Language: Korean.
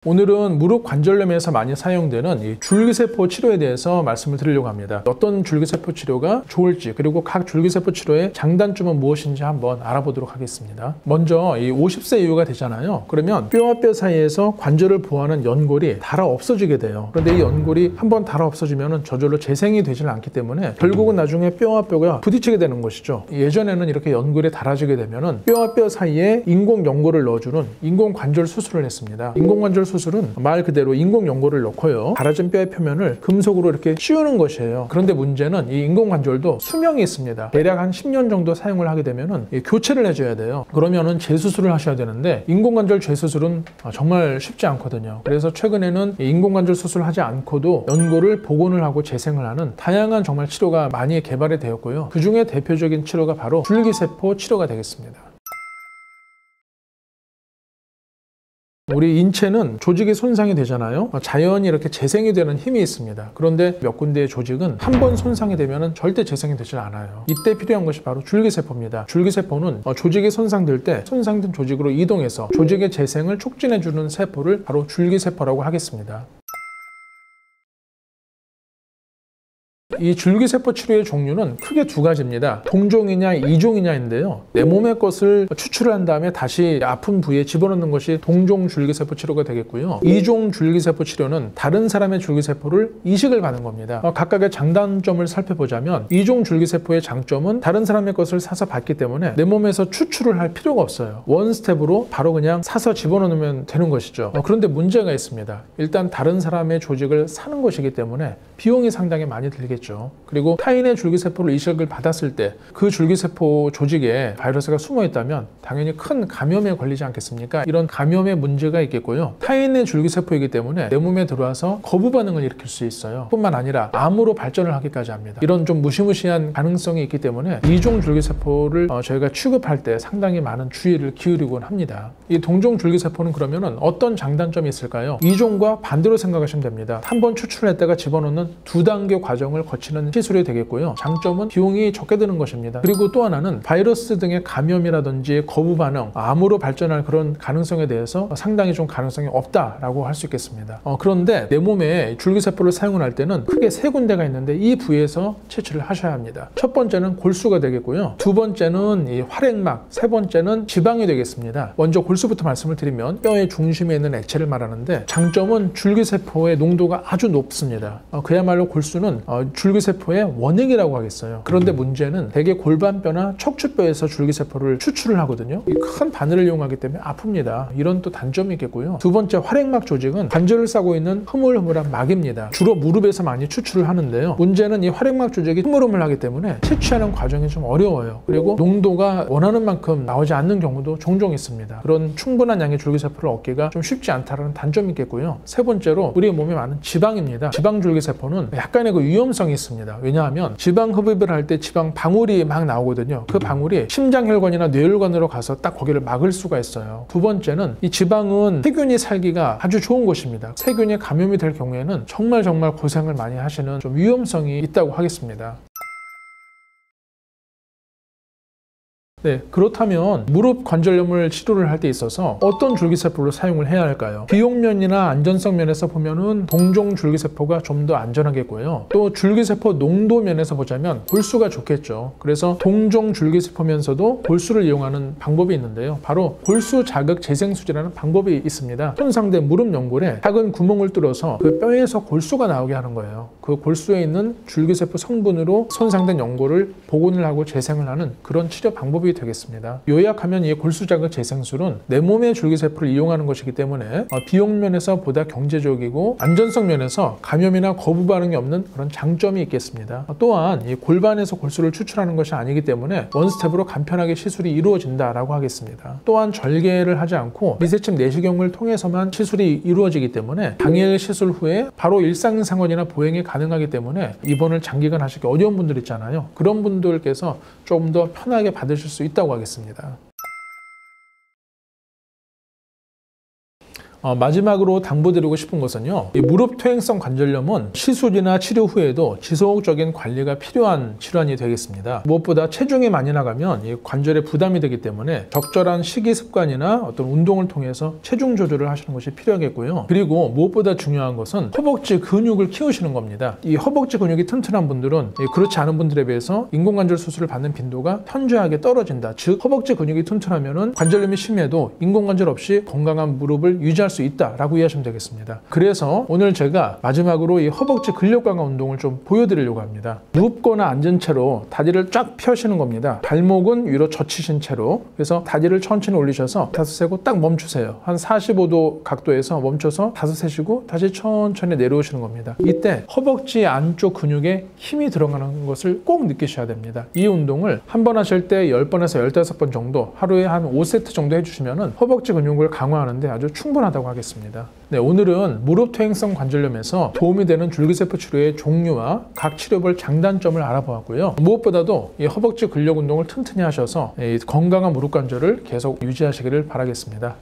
오늘은 무릎 관절염에서 많이 사용되는 이 줄기세포 치료에 대해서 말씀을 드리려고 합니다. 어떤 줄기세포 치료가 좋을지, 그리고 각 줄기세포 치료의 장단점은 무엇인지 한번 알아보도록 하겠습니다. 먼저 이 50세 이후가 되잖아요. 그러면 뼈와 뼈 사이에서 관절을 보호하는 연골이 닳아 없어지게 돼요. 그런데 이 연골이 한번 닳아 없어지면 저절로 재생이 되지는 않기 때문에 결국은 나중에 뼈와 뼈가 부딪히게 되는 것이죠. 예전에는 이렇게 연골이 닳아지게 되면 뼈와 뼈 사이에 인공 연골을 넣어주는 인공 관절 수술을 했습니다. 인공 관절 수술은 말 그대로 인공 연골을 넣고요, 닳아진 뼈의 표면을 금속으로 이렇게 씌우는 것이에요. 그런데 문제는 이 인공 관절도 수명이 있습니다. 대략 한 10년 정도 사용을 하게 되면은 교체를 해줘야 돼요. 그러면은 재수술을 하셔야 되는데 인공 관절 재수술은 정말 쉽지 않거든요. 그래서 최근에는 인공 관절 수술을 하지 않고도 연골을 복원을 하고 재생을 하는 다양한 정말 치료가 많이 개발이 되었고요. 그 중에 대표적인 치료가 바로 줄기세포 치료가 되겠습니다. 우리 인체는 조직이 손상이 되잖아요. 자연히 이렇게 재생이 되는 힘이 있습니다. 그런데 몇 군데의 조직은 한 번 손상이 되면 절대 재생이 되지 않아요. 이때 필요한 것이 바로 줄기세포입니다. 줄기세포는 조직이 손상될 때 손상된 조직으로 이동해서 조직의 재생을 촉진해주는 세포를 바로 줄기세포라고 하겠습니다. 이 줄기세포 치료의 종류는 크게 두 가지입니다. 동종이냐 이종이냐인데요. 내 몸의 것을 추출을 한 다음에 다시 아픈 부위에 집어넣는 것이 동종 줄기세포 치료가 되겠고요. 이종 줄기세포 치료는 다른 사람의 줄기세포를 이식을 받는 겁니다. 각각의 장단점을 살펴보자면 이종 줄기세포의 장점은 다른 사람의 것을 사서 받기 때문에 내 몸에서 추출을 할 필요가 없어요. 원 스텝으로 바로 그냥 사서 집어넣으면 되는 것이죠. 그런데 문제가 있습니다. 일단 다른 사람의 조직을 사는 것이기 때문에 비용이 상당히 많이 들겠죠. 그리고 타인의 줄기세포를 이식을 받았을 때 그 줄기세포 조직에 바이러스가 숨어 있다면 당연히 큰 감염에 걸리지 않겠습니까? 이런 감염의 문제가 있겠고요. 타인의 줄기세포이기 때문에 내 몸에 들어와서 거부 반응을 일으킬 수 있어요. 뿐만 아니라 암으로 발전을 하기까지 합니다. 이런 좀 무시무시한 가능성이 있기 때문에 이종 줄기세포를 저희가 취급할 때 상당히 많은 주의를 기울이곤 합니다. 이 동종 줄기세포는 그러면은 어떤 장단점이 있을까요? 이종과 반대로 생각하시면 됩니다. 한번 추출했다가 집어넣는 두 단계 과정을 거치는 시술이 되겠고요. 장점은 비용이 적게 드는 것입니다. 그리고 또 하나는 바이러스 등의 감염이라든지 거부 반응, 암으로 발전할 그런 가능성에 대해서 상당히 좀 가능성이 없다라고 할 수 있겠습니다. 그런데 내 몸에 줄기세포를 사용을 할 때는 크게 세 군데가 있는데 이 부위에서 채취를 하셔야 합니다. 첫 번째는 골수가 되겠고요. 두 번째는 이 활액막, 세 번째는 지방이 되겠습니다. 먼저 골수부터 말씀을 드리면 뼈의 중심에 있는 액체를 말하는데 장점은 줄기세포의 농도가 아주 높습니다. 그야말로 골수는 줄기세포의 원액이라고 하겠어요. 그런데 문제는 대개 골반뼈나 척추뼈에서 줄기세포를 추출을 하거든요. 이 큰 바늘을 이용하기 때문에 아픕니다. 이런 또 단점이 있겠고요. 두 번째, 활액막 조직은 관절을 싸고 있는 흐물흐물한 막입니다. 주로 무릎에서 많이 추출을 하는데요. 문제는 이 활액막 조직이 흐물흐물하기 때문에 채취하는 과정이 좀 어려워요. 그리고 농도가 원하는 만큼 나오지 않는 경우도 종종 있습니다. 그런 충분한 양의 줄기세포를 얻기가 좀 쉽지 않다는 단점이 있겠고요. 세 번째로 우리 몸에 많은 지방입니다. 지방 줄기세포는 약간의 그 위험성이 있습니다. 왜냐하면 지방 흡입을 할 때 지방 방울이 막 나오거든요. 그 방울이 심장혈관이나 뇌혈관으로 가서 딱 거기를 막을 수가 있어요. 두 번째는 이 지방은 세균이 살기가 아주 좋은 곳입니다. 세균이 감염이 될 경우에는 정말 고생을 많이 하시는 좀 위험성이 있다고 하겠습니다. 네, 그렇다면 무릎 관절염을 치료를 할 때 있어서 어떤 줄기세포를 사용을 해야 할까요? 비용면이나 안전성 면에서 보면은 동종 줄기세포가 좀 더 안전하겠고요. 또 줄기세포 농도 면에서 보자면 골수가 좋겠죠. 그래서 동종 줄기세포면서도 골수를 이용하는 방법이 있는데요. 바로 골수 자극 재생술이라는 방법이 있습니다. 손상된 무릎 연골에 작은 구멍을 뚫어서 그 뼈에서 골수가 나오게 하는 거예요. 그 골수에 있는 줄기세포 성분으로 손상된 연골을 복원을 하고 재생을 하는 그런 치료 방법이 되겠습니다. 요약하면 이 골수자극 재생술은 내 몸의 줄기세포를 이용하는 것이기 때문에 비용 면에서 보다 경제적이고 안전성 면에서 감염이나 거부 반응이 없는 그런 장점이 있겠습니다. 또한 이 골반에서 골수를 추출하는 것이 아니기 때문에 원스텝으로 간편하게 시술이 이루어진다라고 하겠습니다. 또한 절개를 하지 않고 미세침 내시경을 통해서만 시술이 이루어지기 때문에 당일 시술 후에 바로 일상생활이나 보행이 가능하기 때문에 입원을 장기간 하시기 어려운 분들 있잖아요. 그런 분들께서 조금 더 편하게 받으실 수 있다고 하겠습니다. 마지막으로 당부드리고 싶은 것은요. 이 무릎 퇴행성 관절염은 시술이나 치료 후에도 지속적인 관리가 필요한 질환이 되겠습니다. 무엇보다 체중이 많이 나가면 이 관절에 부담이 되기 때문에 적절한 식이 습관이나 어떤 운동을 통해서 체중 조절을 하시는 것이 필요하겠고요. 그리고 무엇보다 중요한 것은 허벅지 근육을 키우시는 겁니다. 이 허벅지 근육이 튼튼한 분들은 그렇지 않은 분들에 비해서 인공관절 수술을 받는 빈도가 현저하게 떨어진다. 즉 허벅지 근육이 튼튼하면은 관절염이 심해도 인공관절 없이 건강한 무릎을 유지할 수 있다라고 이해하시면 되겠습니다. 그래서 오늘 제가 마지막으로 이 허벅지 근력 강화 운동을 좀 보여드리려고 합니다. 눕거나 앉은 채로 다리를 쫙 펴시는 겁니다. 발목은 위로 젖히신 채로. 그래서 다리를 천천히 올리셔서 다섯 세고 딱 멈추세요. 한 45도 각도에서 멈춰서 다섯 세시고 다시 천천히 내려오시는 겁니다. 이때 허벅지 안쪽 근육에 힘이 들어가는 것을 꼭 느끼셔야 됩니다. 이 운동을 한 번 하실 때 10번에서 15번 정도 하루에 한 5세트 정도 해주시면 허벅지 근육을 강화하는데 아주 충분하다고 하겠습니다. 네, 오늘은 무릎 퇴행성 관절염에서 도움이 되는 줄기세포 치료의 종류와 각 치료별 장단점을 알아보았고요. 무엇보다도 이 허벅지 근력 운동을 튼튼히 하셔서 이 건강한 무릎 관절을 계속 유지하시기를 바라겠습니다.